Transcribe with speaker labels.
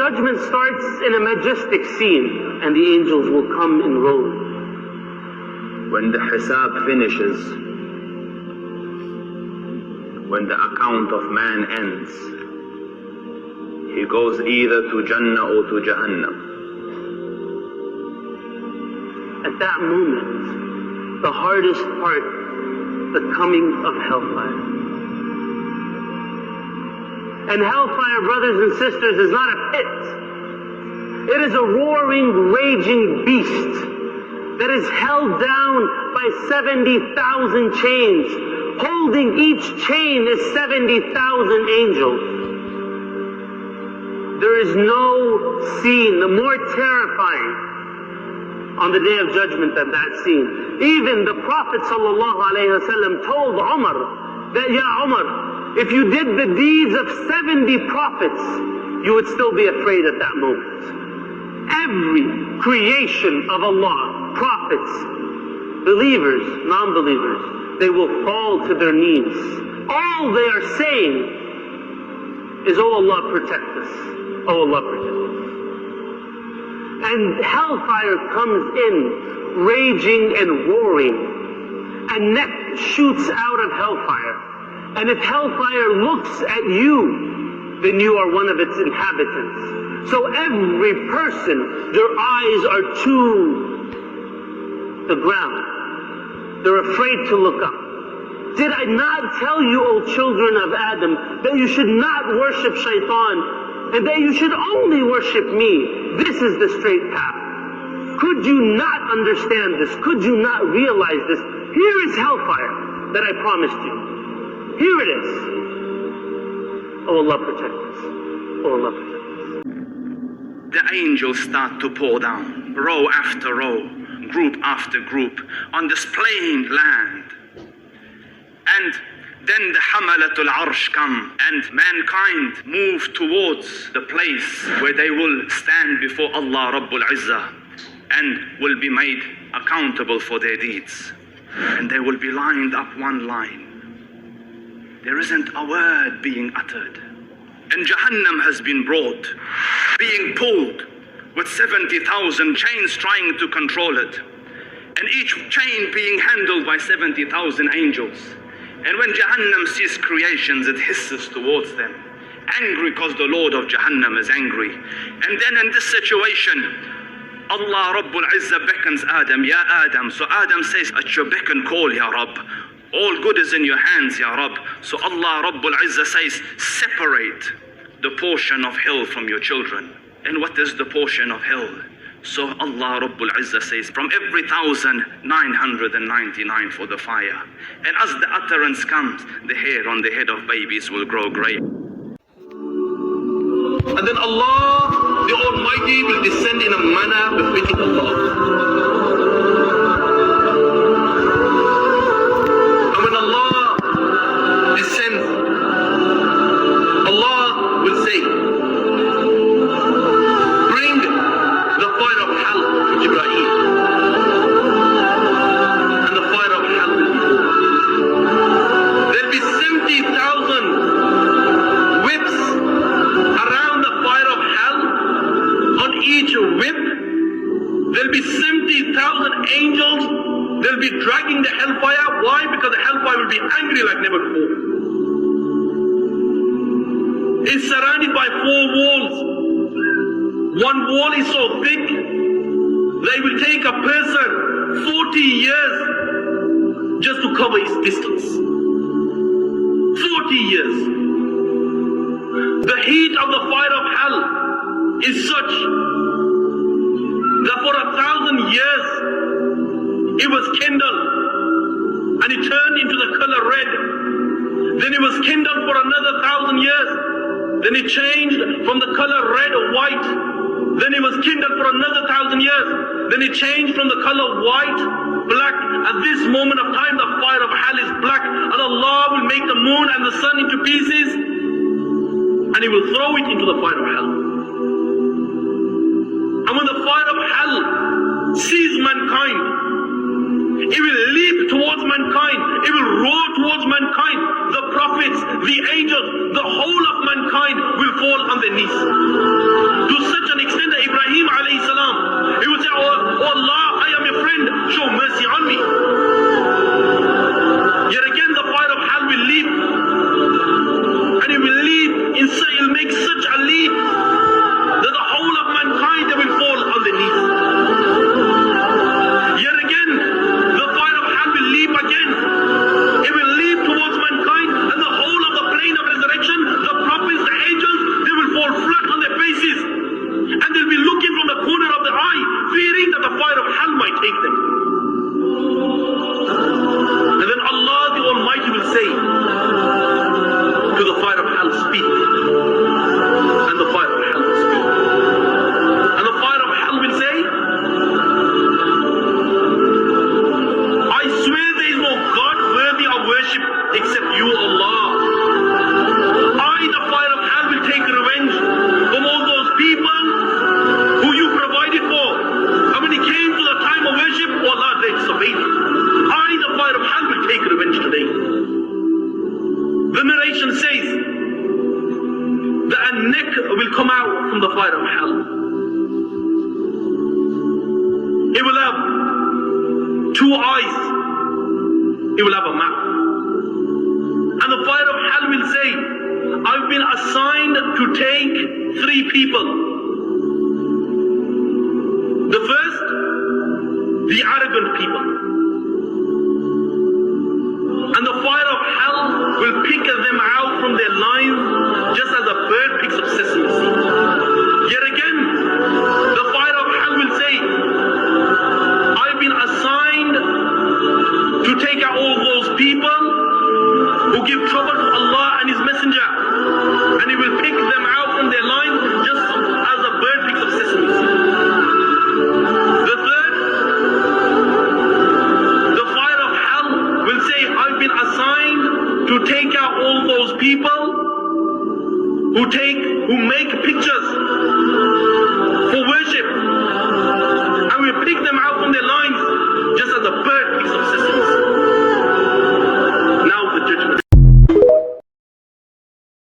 Speaker 1: judgment starts in a majestic scene, and the angels will come in rows.
Speaker 2: When the hisab finishes, when the account of man ends, he goes either to Jannah or to Jahannam.
Speaker 1: At that moment, the hardest part, the coming of hellfire. And hellfire, brothers and sisters, is not a pit. It is a roaring, raging beast that is held down by 70,000 chains. Holding each chain is 70,000 angels. There is no scene the more terrifying on the Day of Judgment than that scene. Even the Prophet ﷺ told Umar that, Ya Umar, if you did the deeds of 70 prophets, you would still be afraid at that moment. Every creation of Allah, prophets, believers, non-believers, they will fall to their knees. All they are saying is, oh Allah, protect us. Oh Allah, protect us. And hellfire comes in, raging and roaring. A neck shoots out of hellfire. And if hellfire looks at you, then you are one of its inhabitants. So every person, their eyes are to the ground. They're afraid to look up. Did I not tell you, O children of Adam, that you should not worship Shaitan, and that you should only worship me? This is the straight path. Could you not understand this? Could you not realize this? Here is hellfire that I promised you. Here it is. Oh Allah, protect us. Oh Allah, protect us.
Speaker 3: The angels start to pour down, row after row, group after group, on this plain land. And then the Hamalatul Arsh come, and mankind move towards the place where they will stand before Allah Rabbul Izzah and will be made accountable for their deeds. And they will be lined up one line. There isn't a word being uttered. And Jahannam has been brought, being pulled with 70,000 chains trying to control it. And each chain being handled by 70,000 angels. And when Jahannam sees creations, it hisses towards them, angry because the Lord of Jahannam is angry. And then in this situation, Allah Rabbul Izzah beckons Adam, Ya Adam. So Adam says, at your beck and call, Ya Rabb. All good is in your hands, Ya Rabb. So Allah Rabbul Izzah says, separate the portion of hell from your children. And what is the portion of hell? So Allah Rabbul Izzah says, from every 1,999 for the fire. And as the utterance comes, the hair on the head of babies will grow grey.
Speaker 1: And then Allah, the Almighty, will descend in a manner befitting Allah. And when Allah descends, Allah will say, bring the fire of hell to Jibreel. And the fire of hell will be poured. There'll be 70,000 whips around the fire of hell. On each whip, there'll be 70,000 angels. They'll be dragging the hellfire. Why? Because the hellfire will be angry like never before. It's surrounded by 4 walls. One wall is so thick, they will take a person 40 years just to cover his distance. 40 years. The heat of the fire of hell is such that for 1,000 years it was kindled and it turned into the color red. Then it was kindled for another 1,000 years. Then it changed from the color red or white. Then it was kindled for another 1,000 years. Then it changed from the color white, black. At this moment of time, the fire of hell is black. And Allah will make the moon and the sun into pieces. And He will throw it into the fire of hell. And when the fire of hell sees mankind, it will leap towards mankind. It will roar towards mankind. The prophets, the angels, the whole of mankind will fall on their knees to It will have a map. And the fire of hell will say, I've been assigned to take 3 people. The first, the arrogant people. And the fire of hell will pick them out from their lines just as a bird picks up sesame seeds. Yet again, the fire of hell will say, I've been assigned to take out all those people who give trouble to Allah and His Messenger. And He will pick them out from their line just as a bird picks up sesame seeds. The third, the fire of hell will say, I've been assigned to take out all those people who make pictures for worship